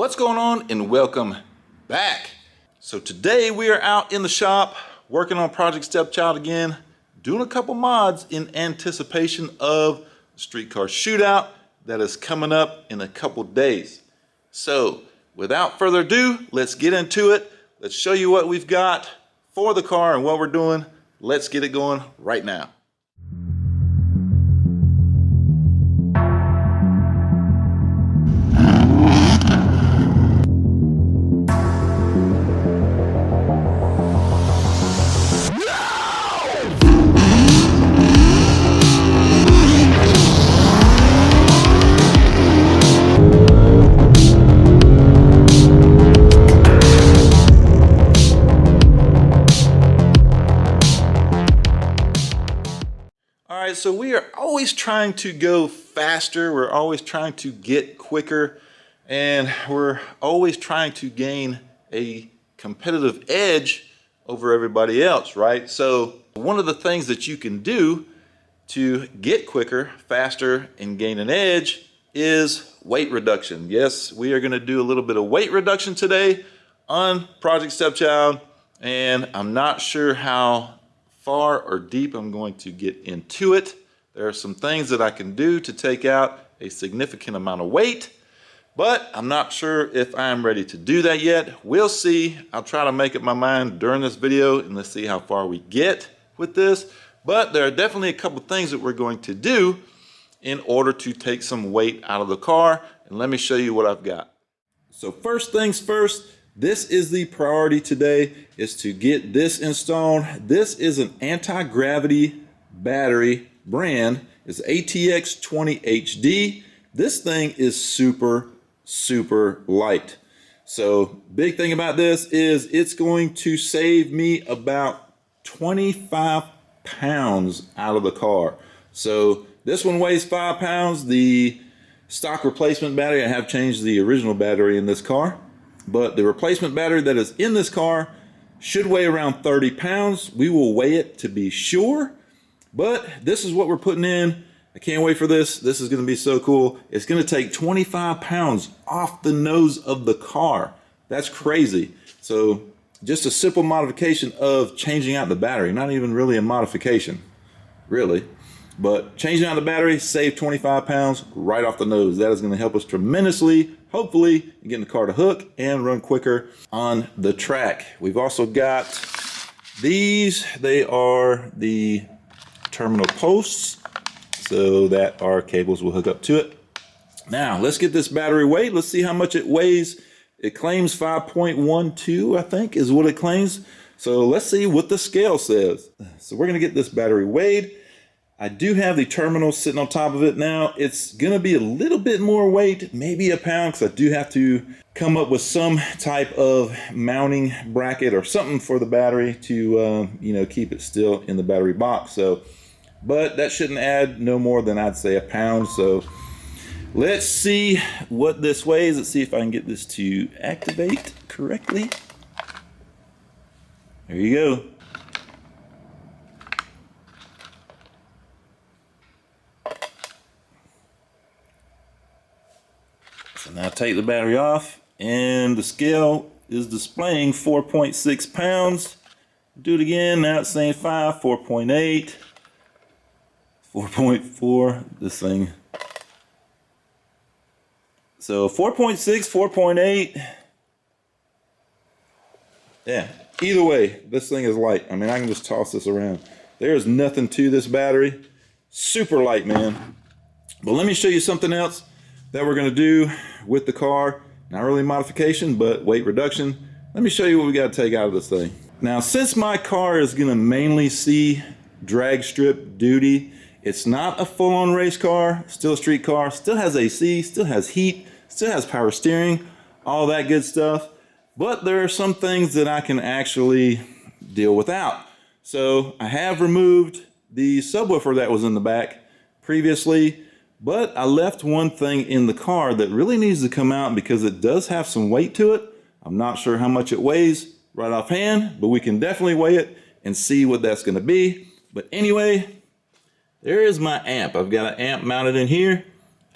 What's going on, and welcome back. So today we are out in the shop working on Project Stepchild again, doing a couple mods in anticipation of the streetcar shootout that is coming up in a couple days. So without further ado, let's get into it. Let's show you what we've got for the car and what we're doing. Let's get it going right now. So we are always trying to go faster, we're always trying to get quicker, and we're always trying to gain a competitive edge over everybody else, right? So one of the things that you can do to get quicker, faster, and gain an edge is weight reduction. Yes, we are going to do a little bit of weight reduction today on Project Stepchild, and I'm not sure how far or deep I'm going to get into it. There are some things that I can do to take out a significant amount of weight, but I'm not sure if I'm ready to do that yet. We'll see. I'll try to make up my mind during this video, and let's see how far we get with this. But there are definitely a couple things that we're going to do in order to take some weight out of the car, and let me show you what I've got. So first things first, this is the priority today, is to get this installed. This is an anti-gravity battery brand. It's ATX-20-HD. This thing is super light. So big thing about this is it's going to save me about 25 pounds out of the car. So this one weighs 5 pounds. The stock replacement battery, I have changed the original battery in this car, but the replacement battery that is in this car should weigh around 30 pounds. We will weigh it to be sure, but this is what we're putting in. I can't wait for this. This is gonna be so cool. It's gonna take 25 pounds off the nose of the car. That's crazy. So just a simple modification of changing out the battery, not even really a modification, really. But changing out the battery, save 25 pounds right off the nose. That is going to help us tremendously, hopefully, in getting the car to hook and run quicker on the track. We've also got these. They are the terminal posts, so that our cables will hook up to it. Now, let's get this battery weight. Let's see how much it weighs. It claims 5.12, I think, is what it claims. So let's see what the scale says. So we're going to get this battery weighed. I do have the terminal sitting on top of it now. It's gonna be a little bit more weight, maybe a pound, because I do have to come up with some type of mounting bracket or something for the battery to keep it still in the battery box. So, but that shouldn't add no more than, I'd say, a pound. So let's see what this weighs. Let's see if I can get this to activate correctly. There you go. So now take the battery off, and the scale is displaying 4.6 pounds. Do it again. Now it's saying 5, 4.8, 4.4. This thing. So 4.6, 4.8. Yeah, either way, this thing is light. I mean, I can just toss this around. There's nothing to this battery. Super light, man. But let me show you something else that we're going to do with the car. Not really modification, but weight reduction. Let me show you what we got to take out of this thing. Now, since my car is going to mainly see drag strip duty, it's not a full-on race car, still a street car, still has AC, still has heat, still has power steering, all that good stuff. But there are some things that I can actually deal without. So I have removed the subwoofer that was in the back previously, but I left one thing in the car that really needs to come out because it does have some weight to it. I'm not sure how much it weighs right offhand, but we can definitely weigh it and see what that's going to be. But anyway, there is my amp. I've got an amp mounted in here.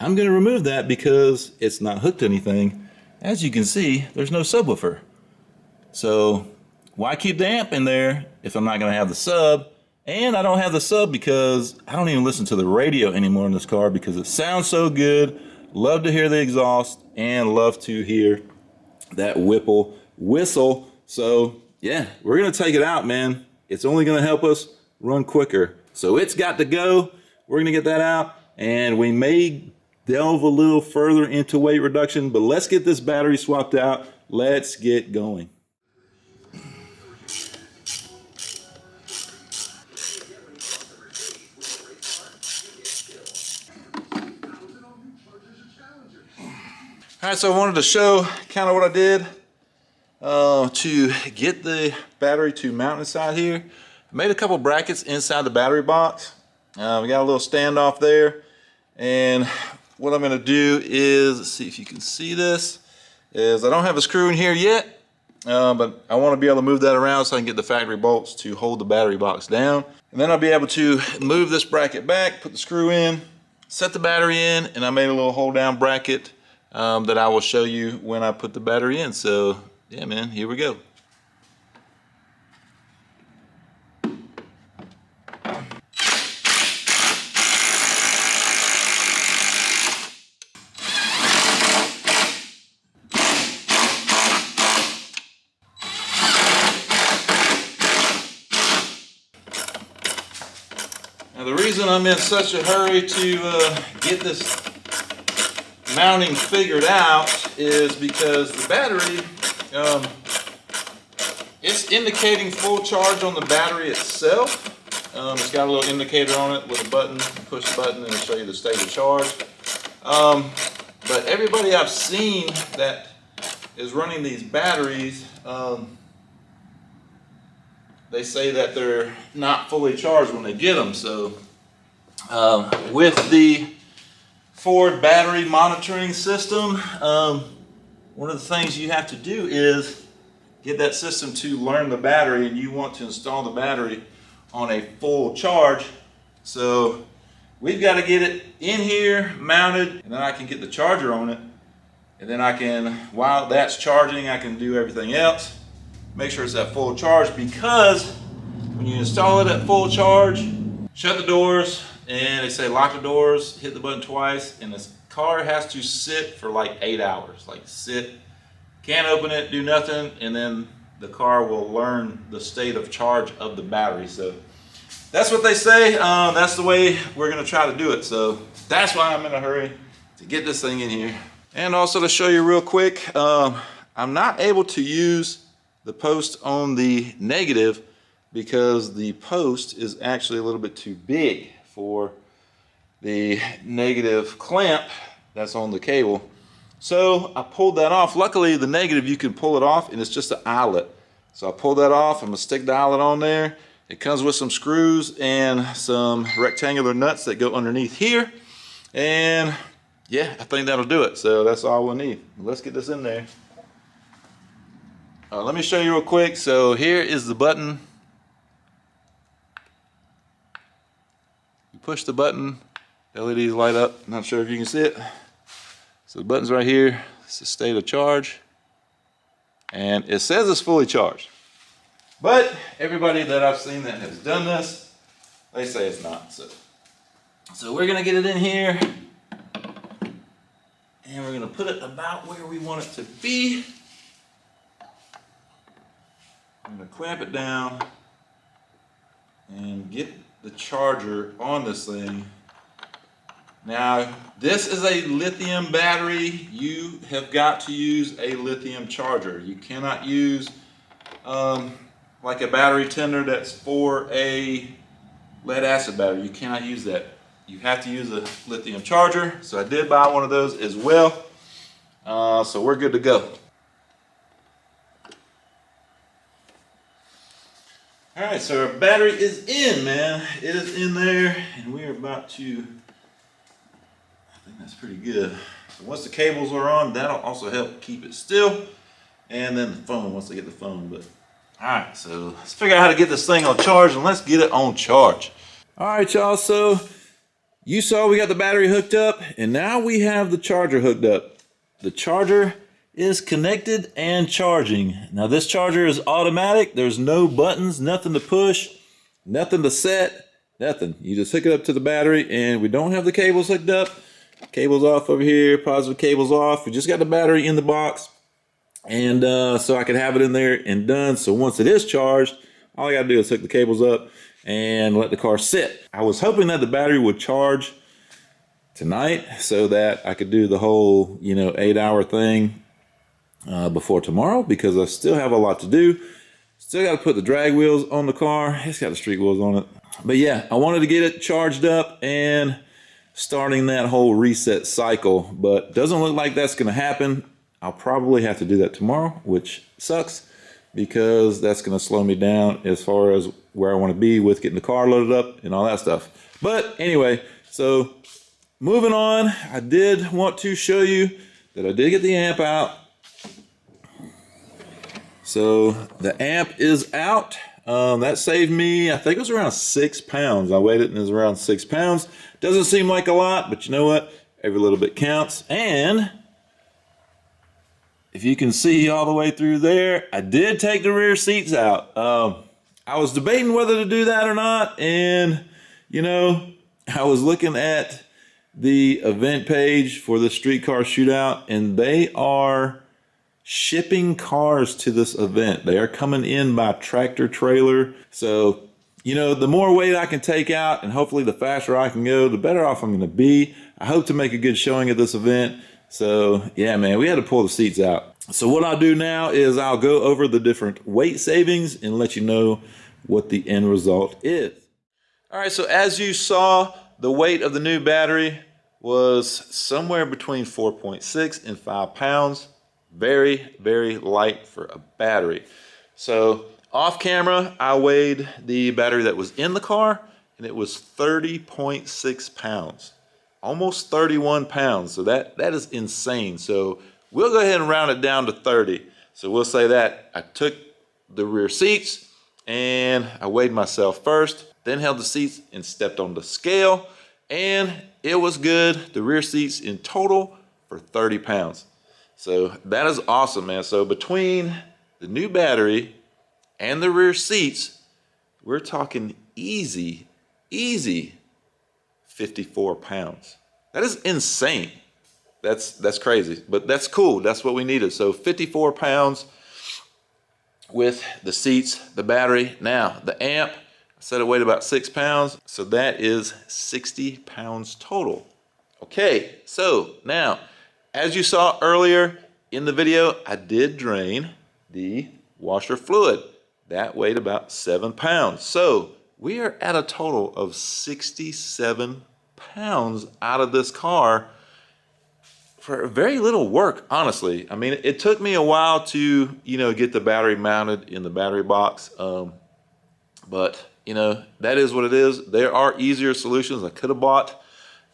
I'm going to remove that because it's not hooked to anything. as you can see, there's no subwoofer. So why keep the amp in there if I'm not going to have the sub? And I don't have the sub because I don't even listen to the radio anymore in this car because it sounds so good. Love to hear the exhaust and love to hear that Whipple whistle. So yeah, we're going to take it out, man. It's only going to help us run quicker. So it's got to go. We're going to get that out, and we may delve a little further into weight reduction, but let's get this battery swapped out. Let's get going. All right, so I wanted to show kind of what I did to get the battery to mount inside here. I made a couple brackets inside the battery box. We got a little standoff there, and what I'm going to do is, let's see if you can see this, is I don't have a screw in here yet, but I want to be able to move that around so I can get the factory bolts to hold the battery box down. And then I'll be able to move this bracket back, put the screw in, set the battery in, and I made a little hold down bracket that I will show you when I put the battery in. So yeah, man, here we go. Now the reason I'm in such a hurry to get this mounting figured out is because the battery, it's indicating full charge on the battery itself. It's got a little indicator on it with a button. Push the button and it'll show you the state of charge. But everybody I've seen that is running these batteries, they say that they're not fully charged when they get them. So with the Ford battery monitoring system, one of the things you have to do is get that system to learn the battery, and you want to install the battery on a full charge. So we've got to get it in here, mounted, and then I can get the charger on it. And then I can, while that's charging, I can do everything else. Make sure it's at full charge, because when you install it at full charge, shut the doors, and they say lock the doors, hit the button twice, and this car has to sit for like 8 hours. Like sit, can't open it, do nothing, and then the car will learn the state of charge of the battery. So that's what they say. That's the way we're gonna try to do it. So that's why I'm in a hurry to get this thing in here. And also to show you real quick, I'm not able to use the post on the negative because the post is actually a little bit too big for the negative clamp that's on the cable. So I pulled that off. Luckily the negative, you can pull it off and it's just an eyelet. So I pulled that off. I'm gonna stick the eyelet on there. It comes with some screws and some rectangular nuts that go underneath here. And yeah, I think that'll do it. So that's all we'll need. Let's get this in there. Let me show you real quick. So here is the button. You push the button, LEDs light up. Not sure if you can see it. So the button's right here. It's the state of charge. And it says it's fully charged. But everybody that I've seen that has done this, they say it's not. So we're gonna get it in here. And we're gonna put it about where we want it to be. I'm gonna clamp it down and get the charger on this thing. Now, this is a lithium battery. You have got to use a lithium charger. You cannot use like a battery tender that's for a lead acid battery. You cannot use that. You have to use a lithium charger. So I did buy one of those as well. So we're good to go. All right, so our battery is in, man. It is in there, and we are about to, I think that's pretty good. So once the cables are on, that'll also help keep it still. And then the phone, once I get the phone. But all right, so let's figure out how to get this thing on charge, and let's get it on charge. All right, y'all, so you saw we got the battery hooked up, and now we have the charger hooked up. The charger is connected and charging. Now this charger is automatic. There's no buttons, nothing to push, nothing to set, nothing. You just hook it up to the battery, and we don't have the cables hooked up. Cables off over here, positive cables off. We just got the battery in the box, and so I can have it in there and done. So once it is charged, all I gotta do is hook the cables up and let the car sit. I was hoping that the battery would charge tonight so that I could do the whole, 8-hour thing before tomorrow, because I still have a lot to do. Still got to put the drag wheels on the car. It's got the street wheels on it. But yeah, I wanted to get it charged up and starting that whole reset cycle, but doesn't look like that's going to happen. I'll probably have to do that tomorrow, which sucks because that's going to slow me down as far as where I want to be with getting the car loaded up and all that stuff. But anyway, so moving on, I did want to show you that I did get the amp out. So the amp is out. That saved me, I think it was around 6 pounds. I weighed it and it was around 6 pounds. Doesn't seem like a lot, but you know what? Every little bit counts. And if you can see all the way through there, I did take the rear seats out. I was debating whether to do that or not. And, I was looking at the event page for the streetcar shootout, and they are shipping cars to this event. They are coming in by tractor trailer. So, the more weight I can take out and hopefully the faster I can go, the better off I'm going to be. I hope to make a good showing at this event. So yeah, man, we had to pull the seats out. So what I'll do now is I'll go over the different weight savings and let you know what the end result is. All right, so as you saw, the weight of the new battery was somewhere between 4.6 and 5 pounds. Very, very light for a battery. So off camera, I weighed the battery that was in the car, and it was 30.6 pounds. Almost 31 pounds. So that is insane. So we'll go ahead and round it down to 30. So we'll say that I took the rear seats and I weighed myself first, then held the seats and stepped on the scale, and it was good. The rear seats in total for 30 pounds. So that is awesome, man. So between the new battery and the rear seats, we're talking easy 54 pounds. That is insane. That's crazy, but that's cool. That's what we needed. So 54 pounds with the seats, the battery. Now the amp, I said it weighed about 6 pounds. So that is 60 pounds total. Okay, so now, as you saw earlier in the video, I did drain the washer fluid. That weighed about 7 pounds. So we are at a total of 67 pounds out of this car for very little work, honestly. I mean, it took me a while to, get the battery mounted in the battery box. But, that is what it is. There are easier solutions. I could have bought,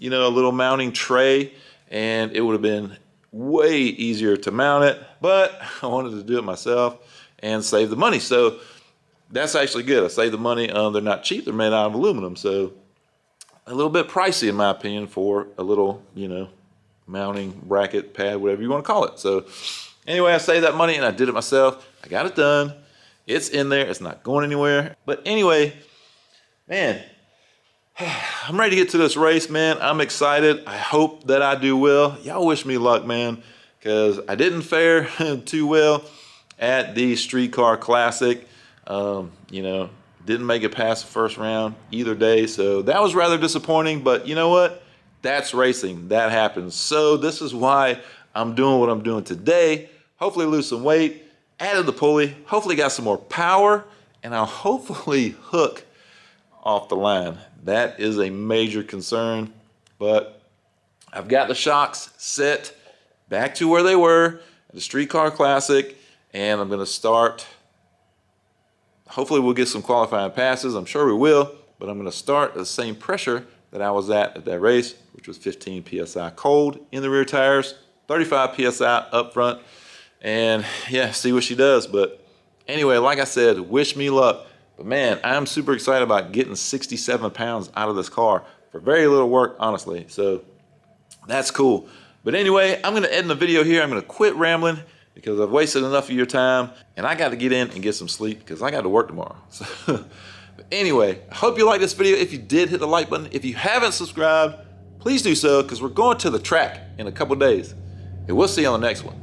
a little mounting tray, and it would have been way easier to mount it, but I wanted to do it myself and save the money. So that's actually good. I saved the money. They're not cheap. They're made out of aluminum. So a little bit pricey in my opinion for a little, mounting bracket, pad, whatever you want to call it. So anyway, I saved that money and I did it myself. I got it done. It's in there. It's not going anywhere. But anyway, man, I'm ready to get to this race, man. I'm excited. I hope that I do well. Y'all wish me luck, man, because I didn't fare too well at the Streetcar Classic. Didn't make it past the first round either day, so that was rather disappointing, but you know what? That's racing. That happens. So this is why I'm doing what I'm doing today. Hopefully lose some weight, added the pulley, hopefully got some more power, and I'll hopefully hook off the line. That is a major concern, but I've got the shocks set back to where they were at the Streetcar Classic, and I'm going to start. Hopefully we'll get some qualifying passes. I'm sure we will, but I'm going to start at the same pressure that I was at that race, which was 15 PSI cold in the rear tires, 35 PSI up front, and yeah, see what she does. But anyway, like I said, wish me luck. But man, I'm super excited about getting 67 pounds out of this car for very little work, honestly. So that's cool. But anyway, I'm gonna end the video here. I'm gonna quit rambling because I've wasted enough of your time, and I gotta get in and get some sleep because I got to work tomorrow. So, but anyway, I hope you like this video. If you did, hit the like button. If you haven't subscribed, please do so because we're going to the track in a couple days. And we'll see you on the next one.